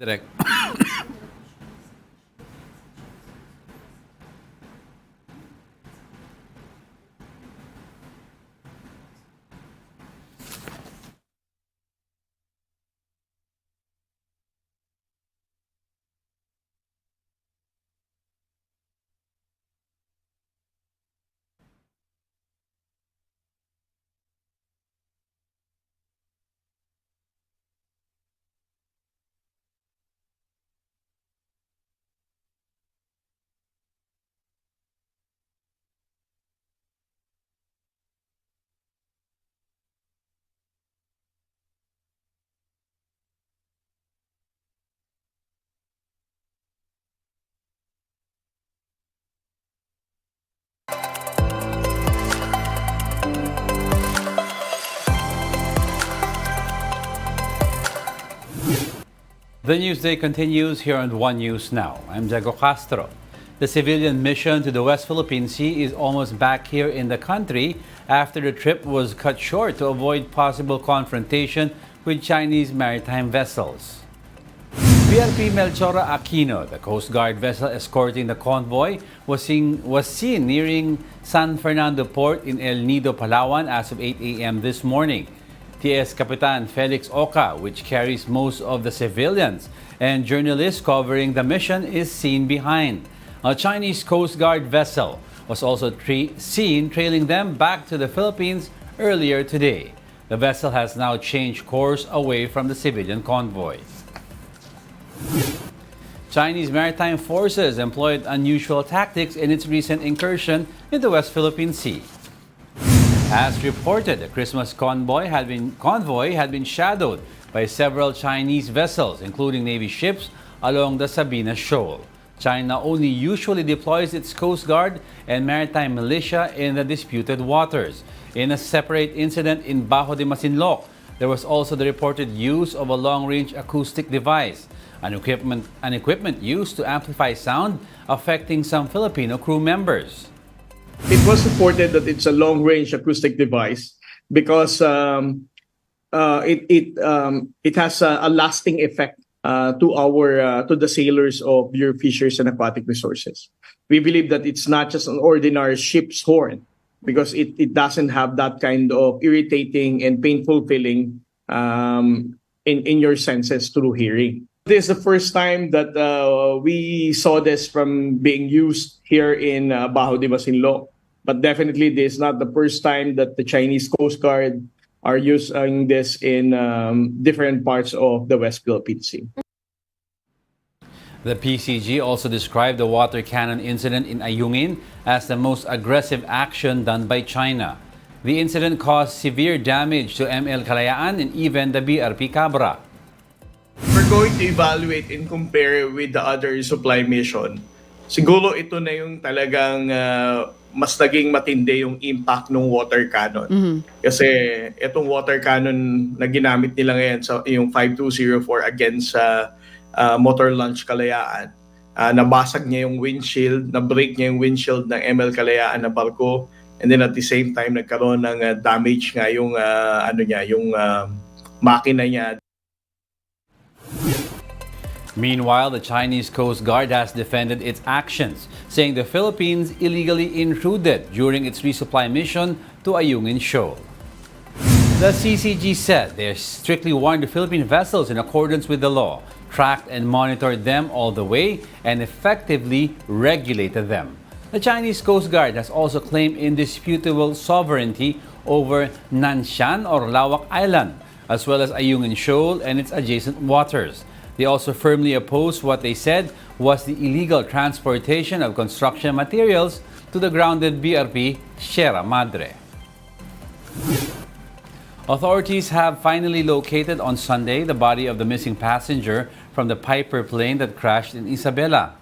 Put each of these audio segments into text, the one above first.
Direct. The Newsday continues here on One News Now. I'm Diego Castro. The civilian mission to the West Philippine Sea is almost back here in the country after the trip was cut short to avoid possible confrontation with Chinese maritime vessels. BRP Melchora Aquino, the Coast Guard vessel escorting the convoy, was seen nearing San Fernando Port in El Nido, Palawan as of 8 a.m. this morning. TS Kapitan Felix Oca, which carries most of the civilians and journalists covering the mission, is seen behind. A Chinese Coast Guard vessel was also seen trailing them back to the Philippines earlier today. The vessel has now changed course away from the civilian convoy. Chinese maritime forces employed unusual tactics in its recent incursion in the West Philippine Sea. As reported, the Christmas convoy had been shadowed by several Chinese vessels, including Navy ships, along the Sabina Shoal. China only usually deploys its Coast Guard and maritime militia in the disputed waters. In a separate incident in Bajo de Masinloc, there was also the reported use of a long-range acoustic device, an equipment used to amplify sound, affecting some Filipino crew members. It was reported that it's a long-range acoustic device because it has a lasting effect to the sailors of your fisheries and aquatic resources. We believe that it's not just an ordinary ship's horn because it doesn't have that kind of irritating and painful feeling in your senses through hearing. This is the first time that we saw this from being used here in Bajo de Masinloc. But definitely this is not the first time that the Chinese Coast Guard are using this in different parts of the West Philippine Sea. The PCG also described the water cannon incident in Ayungin as the most aggressive action done by China. The incident caused severe damage to ML Kalayaan and even the BRP Cabra. We're going to evaluate and compare with the other supply mission. Siguro ito na yung talagang mas naging matindi yung impact ng water cannon. Kasi itong water cannon na ginamit nila ngayon sa yung 5204 against sa motor launch Kalayaan, nabasag niya yung windshield, na-break niya yung windshield ng ML Kalayaan na barko, and then at the same time nagkaroon ng damage nga yung makina niya. Meanwhile, the Chinese Coast Guard has defended its actions, saying the Philippines illegally intruded during its resupply mission to Ayungin Shoal. The CCG said they strictly warned the Philippine vessels in accordance with the law, tracked and monitored them all the way, and effectively regulated them. The Chinese Coast Guard has also claimed indisputable sovereignty over Nanshan or Lawak Island, as well as Ayungin Shoal and its adjacent waters. They also firmly opposed what they said was the illegal transportation of construction materials to the grounded BRP Sierra Madre. Authorities have finally located on Sunday the body of the missing passenger from the Piper plane that crashed in Isabela.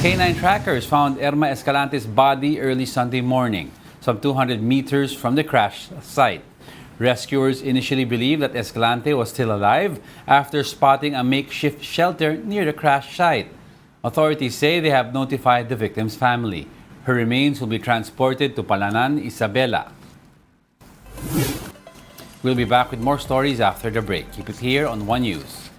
K9 trackers found Irma Escalante's body early Sunday morning, some 200 meters from the crash site. Rescuers initially believed that Escalante was still alive after spotting a makeshift shelter near the crash site. Authorities say they have notified the victim's family. Her remains will be transported to Palanan, Isabela. We'll be back with more stories after the break. Keep it here on One News.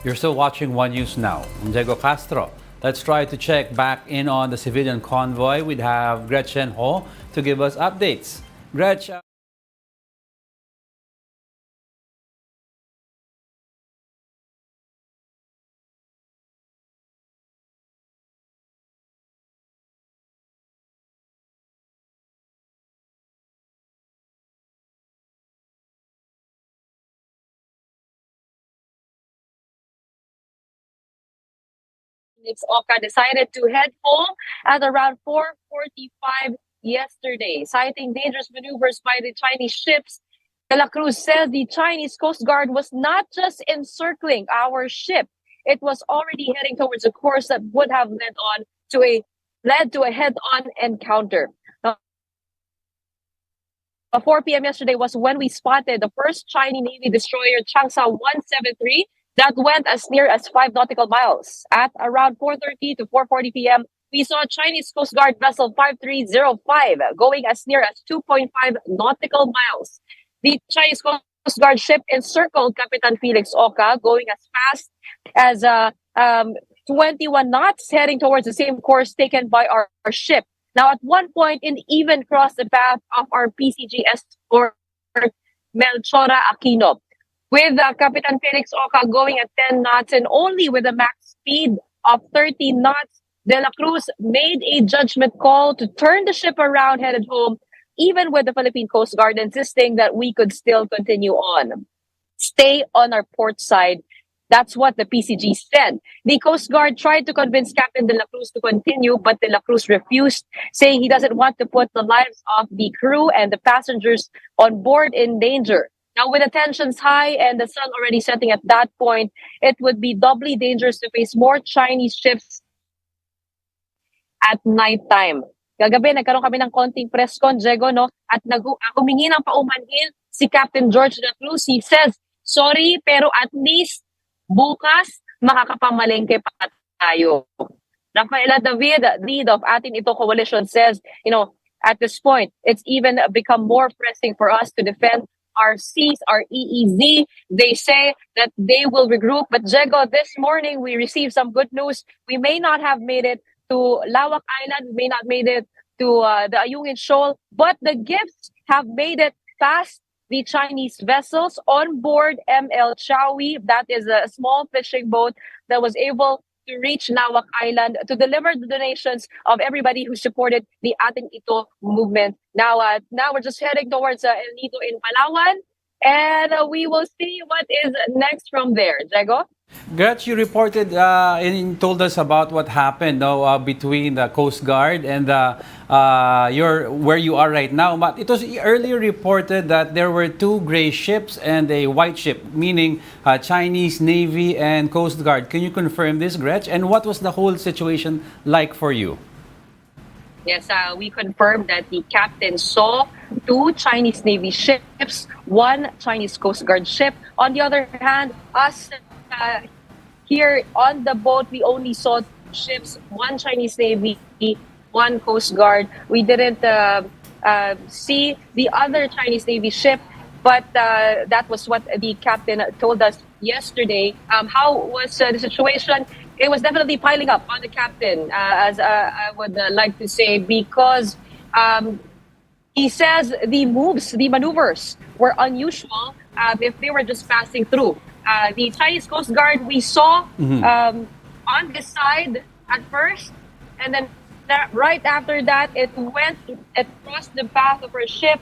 You're still watching One News Now. I'm Diego Castro. Let's try to check back in on the civilian convoy. We'd have Gretchen Ho to give us updates. Gretchen. Oka decided to head home at around 4:45 yesterday, citing dangerous maneuvers by the Chinese ships. De La Cruz says the Chinese Coast Guard was not just encircling our ship; it was already heading towards a course that would have led to a head-on encounter. Now, 4 p.m. yesterday was when we spotted the first Chinese Navy destroyer Changsa 173 that went as near as 5 nautical miles. At around 4:30 to 4:40 p.m., we saw Chinese Coast Guard vessel 5305 going as near as 2.5 nautical miles. The Chinese Coast Guard ship encircled Capitan Felix Oka, going as fast as 21 knots, heading towards the same course taken by our ship. Now, at one point, it even crossed the path of our PCG escort, Melchora Aquino, with Capitan Felix Oka going at 10 knots and only with a max speed of 30 knots. De La Cruz made a judgment call to turn the ship around, headed home, even with the Philippine Coast Guard insisting that we could still continue on. Stay on our port side. That's what the PCG said. The Coast Guard tried to convince Captain De La Cruz to continue, but De La Cruz refused, saying he doesn't want to put the lives of the crew and the passengers on board in danger. Now, with the tensions high and the sun already setting at that point, it would be doubly dangerous to face more Chinese ships at nighttime. Kagabi, nagkaroon kami ng konting press con, Diego, no? At humingi ng paumanhin si Captain George De La Cruz. He says, sorry, pero at least bukas makakapamalengke pa tayo. Rafaela David, lead of Atin Ito Coalition, says, at this point, it's even become more pressing for us to defend our seas, our EEZ. They say that they will regroup. But Diego, this morning we received some good news. We may not have made it to Lawak Island. We may not made it to the Ayungin Shoal, but the gifts have made it past the Chinese vessels on board ML Chawi. That is a small fishing boat that was able to reach Lawak Island to deliver the donations of everybody who supported the Atin Ito movement. Now we're just heading towards El Nido in Palawan, and we will see what is next from there. Diego? Gretch, you reported and told us about what happened between the Coast Guard and where you are right now. But it was earlier reported that there were 2 gray ships and a white ship, meaning Chinese Navy and Coast Guard. Can you confirm this, Gretch? And what was the whole situation like for you? Yes, we confirmed that the captain saw 2 Chinese Navy ships, 1 Chinese Coast Guard ship. On the other hand, us here on the boat, we only saw 2 ships, 1 Chinese Navy, 1 Coast Guard. We didn't see the other Chinese Navy ship, but that was what the captain told us yesterday. How was the situation? It was definitely piling up on the captain, as I would like to say, because he says the maneuvers were unusual if they were just passing through. The Chinese Coast Guard we saw on the side at first, and then right after that, it crossed the path of our ship,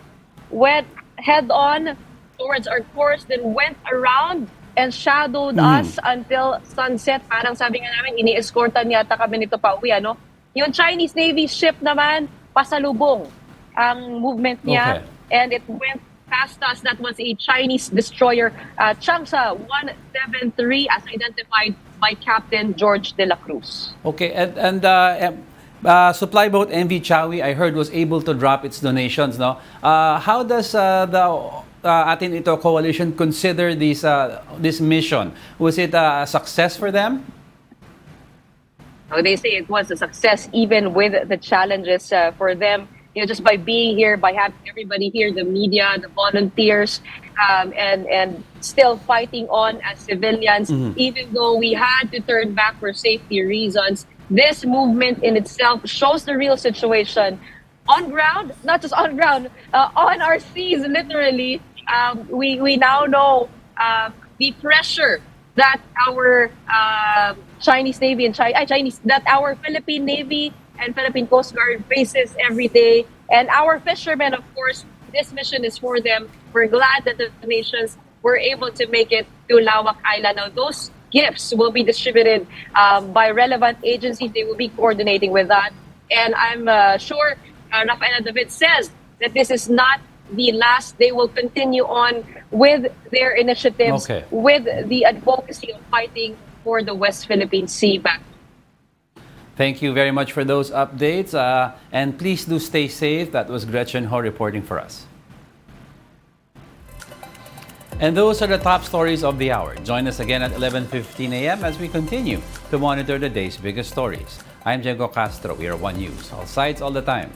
went head on towards our course, then went around and shadowed us until sunset. Parang sabi nga namin, ini-escortan yata kami nito pa uwi, ano? Yung Chinese Navy ship naman, pasalubong ang movement niya, and it went past us. That was a Chinese destroyer, Changsa 173, as identified by Captain George De La Cruz. Okay, and supply boat MV Chawi, I heard, was able to drop its donations. No, how does the Atin Ito Coalition consider this mission? Was it a success for them? They say it was a success, even with the challenges for them. just by being here, by having everybody here, the media, the volunteers, and still fighting on as civilians, even though we had to turn back for safety reasons. This movement in itself shows the real situation on ground, not just on ground, on our seas, literally. We now know the pressure that our Chinese Navy and that our Philippine Navy and Philippine Coast Guard faces every day. And our fishermen, of course, this mission is for them. We're glad that the nations were able to make it to Lawak Island. Now, those gifts will be distributed by relevant agencies. They will be coordinating with that. And I'm sure Rafaela David says that this is not the last. They will continue on with their initiatives, with the advocacy of fighting for the West Philippine Sea back. Thank you very much for those updates. And please do stay safe. That was Gretchen Ho reporting for us. And those are the top stories of the hour. Join us again at 11:15 a.m. as we continue to monitor the day's biggest stories. I'm Diego Castro. We are One News. All sides, all the time.